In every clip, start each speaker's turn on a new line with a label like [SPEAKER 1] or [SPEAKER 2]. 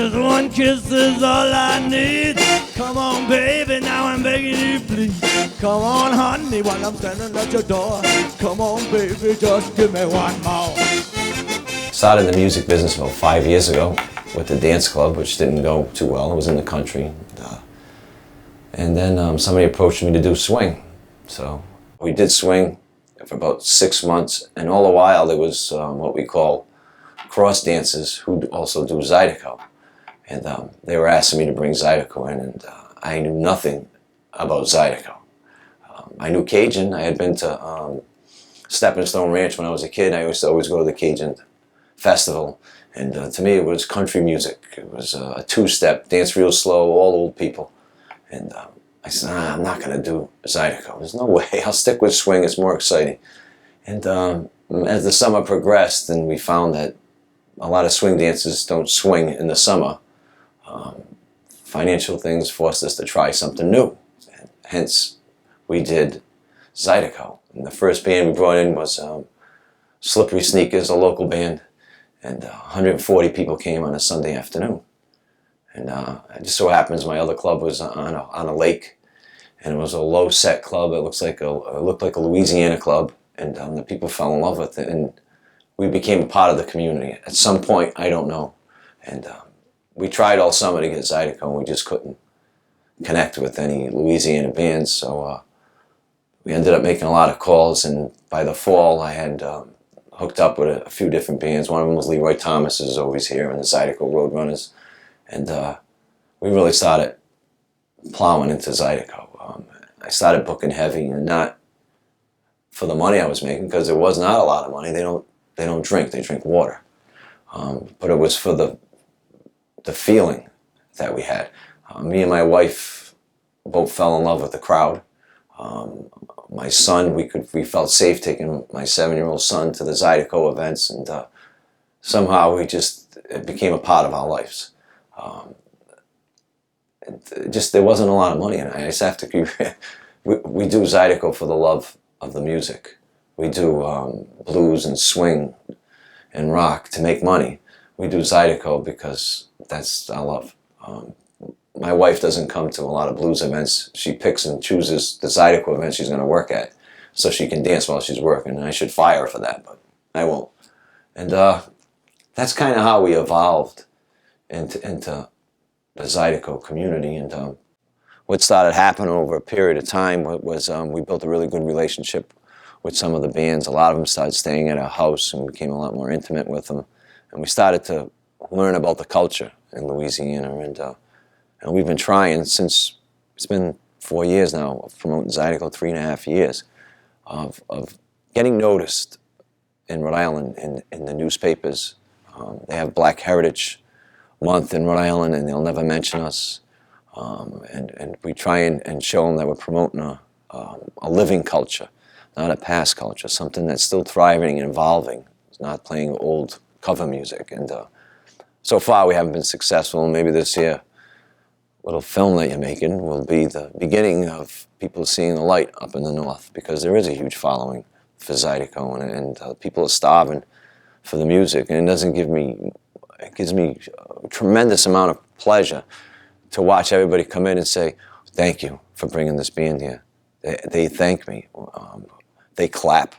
[SPEAKER 1] Just one kiss is all I need. Come on, baby, now I'm begging you, please. Come on, honey, while I'm standing at your door. Come on, baby, just give me one more.
[SPEAKER 2] Started the music business about 5 years ago with the dance club, which didn't go too well. It was in the country. And then somebody approached me to do swing. So we did swing for about 6 months, and all the while there was what we call cross dancers who also do Zydeco. And they were asking me to bring Zydeco in, and I knew nothing about Zydeco. I knew Cajun. I had been to Stepping Stone Ranch when I was a kid. I used to always go to the Cajun festival, and to me it was country music. It was a two-step, dance real slow, all old people. And I said, I'm not going to do Zydeco. There's no way. I'll stick with swing. It's more exciting. And as the summer progressed, and we found that a lot of swing dancers don't swing in the summer, financial things forced us to try something new. And hence, we did Zydeco. And the first band we brought in was Slippery Sneakers, a local band. And 140 people came on a Sunday afternoon. And it just so happens my other club was on a lake, and it was a low-set club. It looked like a Louisiana club, and the people fell in love with it, and we became a part of the community. At some point, I don't know, and we tried all summer to get Zydeco, and we just couldn't connect with any Louisiana bands, so we ended up making a lot of calls, and by the fall, I had hooked up with a few different bands. One of them was Leroy Thomas, who's always here, and the Zydeco Roadrunners. And we really started plowing into Zydeco. I started booking heavy, and not for the money I was making, because there was not a lot of money. They don't drink; they drink water. But it was for the feeling that we had. Me and my wife both fell in love with the crowd. My son, we felt safe taking my 7-year-old son to the Zydeco events, and somehow it became a part of our lives. There wasn't a lot of money in it. I just have to keep. We do Zydeco for the love of the music. We do blues and swing and rock to make money. We do Zydeco because that's our love. My wife doesn't come to a lot of blues events. She picks and chooses the Zydeco event she's going to work at, so she can dance while she's working. And I should fire her for that, but I won't. And that's kind of how we evolved into the Zydeco community. And what started happening over a period of time was we built a really good relationship with some of the bands. A lot of them started staying at our house, and we became a lot more intimate with them. And we started to learn about the culture in Louisiana. And we've been trying since, it's been 4 years now of promoting Zydeco, 3.5 years, of getting noticed in Rhode Island in the newspapers. They have Black Heritage Month in Rhode Island, and they'll never mention us. And we try and show them that we're promoting a living culture, not a past culture, something that's still thriving and evolving. It's not playing old cover music. And so far we haven't been successful. And maybe this year, little film that you're making will be the beginning of people seeing the light up in the north, because there is a huge following for Zydeco, and people are starving for the music. And it gives me a tremendous amount of pleasure to watch everybody come in and say, thank you for bringing this band here. They thank me. They clap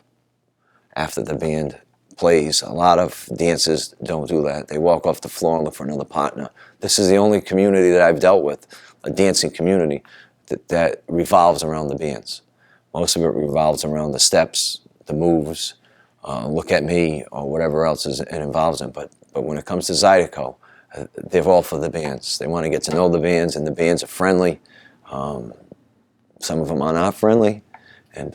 [SPEAKER 2] after the band plays. A lot of dancers don't do that. They walk off the floor and look for another partner. This is the only community that I've dealt with, a dancing community, that revolves around the bands. Most of it revolves around the steps, the moves, look at me, or whatever else it involves in. But when it comes to Zydeco, they're all for the bands. They want to get to know the bands, and the bands are friendly. Some of them are not friendly, and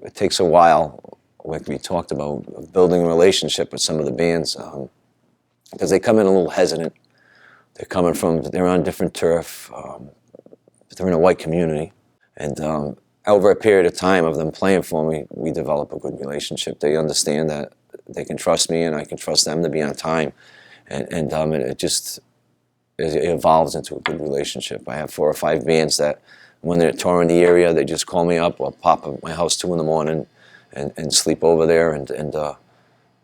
[SPEAKER 2] it takes a while, like we talked about, building a relationship with some of the bands, because they come in a little hesitant. They're on different turf. They're in a white community, and over a period of time of them playing for me, we develop a good relationship. They understand that they can trust me, and I can trust them to be on time, and it evolves into a good relationship. I have 4 or 5 bands that, when they're touring the area, they just call me up or pop at my house 2 in the morning and sleep over there. And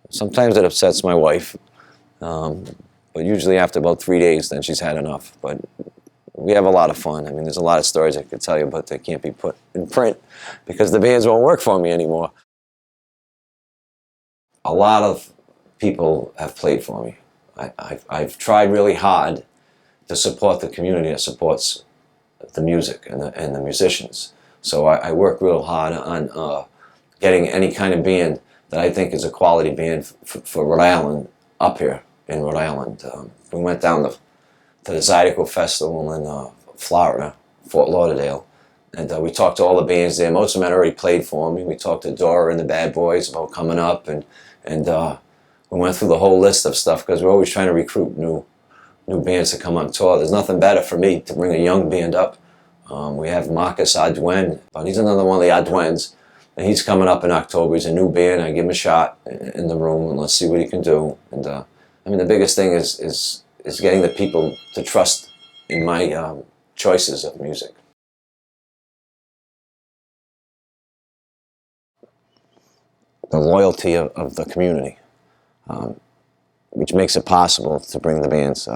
[SPEAKER 2] sometimes it upsets my wife, but But usually after about 3 days, then she's had enough. But we have a lot of fun. I mean, there's a lot of stories I could tell you, but they can't be put in print because the bands won't work for me anymore. A lot of people have played for me. I've tried really hard to support the community that supports the music and the musicians. So I work real hard on getting any kind of band that I think is a quality band for Rhode Island up here in Rhode Island. We went down to the Zydeco Festival in Florida, Fort Lauderdale, and we talked to all the bands there. Most of them had already played for me. We talked to Dora and the Bad Boys about coming up, and we went through the whole list of stuff because we're always trying to recruit new bands to come on tour. There's nothing better for me to bring a young band up. We have Marcus Adwen, but he's another one of the Adwens, and he's coming up in October. He's a new band. I give him a shot in the room, and let's see what he can do. And I mean, the biggest thing is getting the people to trust in my choices of music. The loyalty of the community, which makes it possible to bring the bands.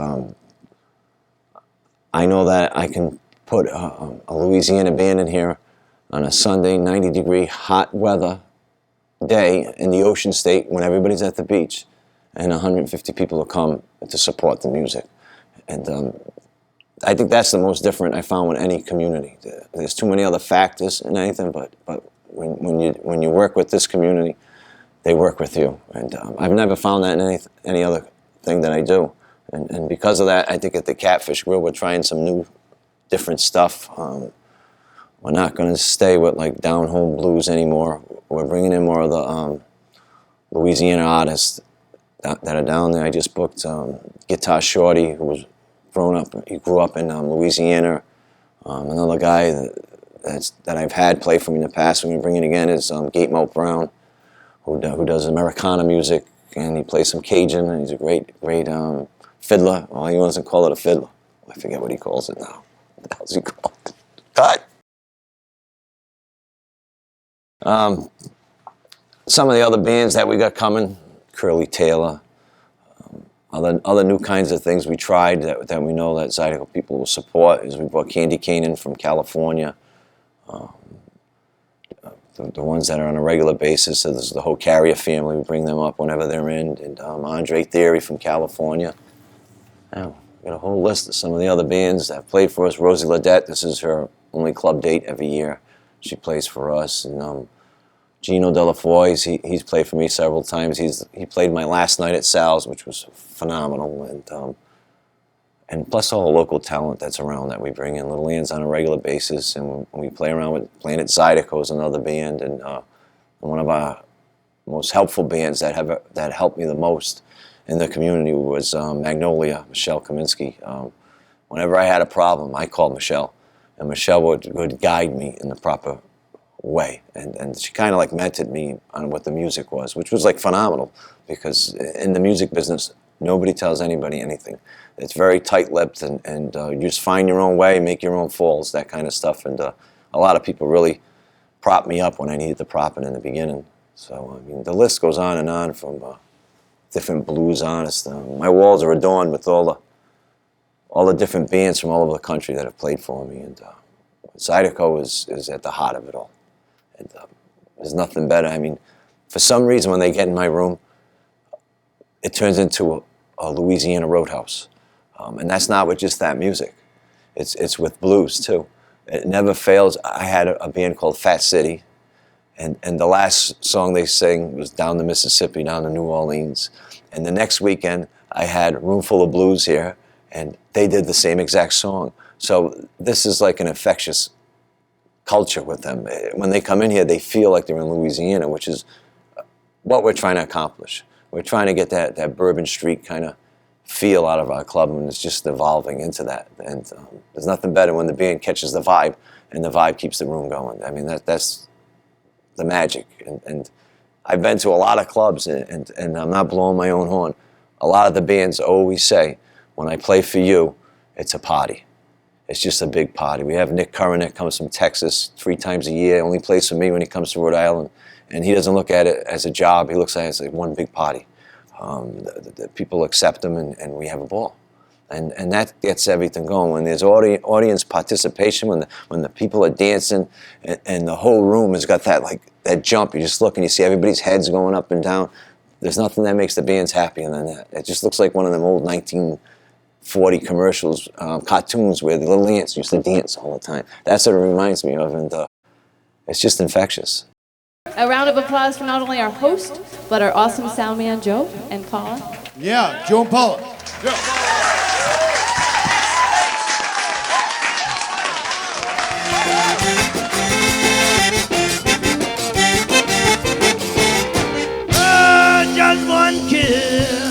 [SPEAKER 2] I know that I can put a Louisiana band in here on a Sunday, 90-degree hot weather day in the Ocean State when everybody's at the beach, and 150 people will come to support the music. And I think that's the most different I found with any community. There's too many other factors in anything, but when you work with this community, they work with you. And I've never found that in any other thing that I do. And because of that, I think at the Catfish Grill, we're trying some new, different stuff. We're not going to stay with like down-home blues anymore. We're bringing in more of the Louisiana artists that are down there. I just booked Guitar Shorty, who was he grew up in Louisiana. Another guy that I've had play for me in the past, we're going to bring in again, is Gatemouth Brown, who does Americana music, and he plays some Cajun, and he's a great fiddler. Well, he doesn't call it a fiddler. I forget what he calls it now. What the hell's he called? Cut! Some of the other bands that we got coming, Curly Taylor, other new kinds of things we tried that we know that Zydeco people will support is we brought Candy Cane in from California. The ones that are on a regular basis, so there's the whole Carrier family, we bring them up whenever they're in, and Andre Theory from California. Now, we got a whole list of some of the other bands that played for us. Rosie Ledette, this is her only club date every year. She plays for us, and Gino Delafoy, he's played for me several times. He played my last night at Sal's, which was phenomenal, and plus all the local talent that's around that we bring in. Little Ann's on a regular basis, and we play around with Planet Zydeco is another band, and one of our most helpful bands that helped me the most in the community was Magnolia, Michelle Kaminsky. Whenever I had a problem, I called Michelle, and Michelle would guide me in the proper way, and she kind of like mentored me on what the music was, which was like phenomenal, because in the music business, nobody tells anybody anything. It's very tight-lipped, and you just find your own way, make your own falls, that kind of stuff. And a lot of people really propped me up when I needed the propping in the beginning. So, I mean, the list goes on from different blues artists. My walls are adorned with all the different bands from all over the country that have played for me. And Zydeco is at the heart of it all. And there's nothing better. I mean, for some reason, when they get in my room, it turns into a Louisiana roadhouse. And that's not with just that music. It's with blues, too. It never fails. I had a band called Fat City, and the last song they sang was Down the Mississippi, down to New Orleans. And the next weekend, I had Room Full of Blues here, and they did the same exact song. So this is like an infectious culture with them. When they come in here, they feel like they're in Louisiana, which is what we're trying to accomplish. We're trying to get that Bourbon Street kind of feel out of our club, and it's just evolving into that. And there's nothing better when the band catches the vibe, and the vibe keeps the room going. I mean, that's the magic. And I've been to a lot of clubs, and I'm not blowing my own horn. A lot of the bands always say, when I play for you, it's a party. It's just a big party. We have Nick Curran that comes from Texas 3 times a year, only plays for me when he comes to Rhode Island. And he doesn't look at it as a job. He looks at it as like one big party. The people accept them, and we have a ball. And that gets everything going. When there's audience participation, when the people are dancing, and the whole room has got that jump. You just look and you see everybody's heads going up and down. There's nothing that makes the bands happier than that. It just looks like one of them old 1940 commercials, cartoons where the little ants used to dance all the time. That's what it reminds me of, and it's just infectious.
[SPEAKER 3] A round of applause for not only our host, but our awesome sound man, Joe and Paula.
[SPEAKER 1] Yeah, Joe and Paula. Yeah. Just one kiss.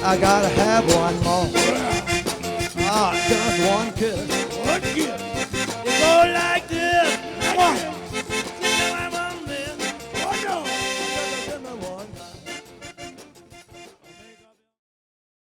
[SPEAKER 1] I gotta have one more. Ah, just one kiss.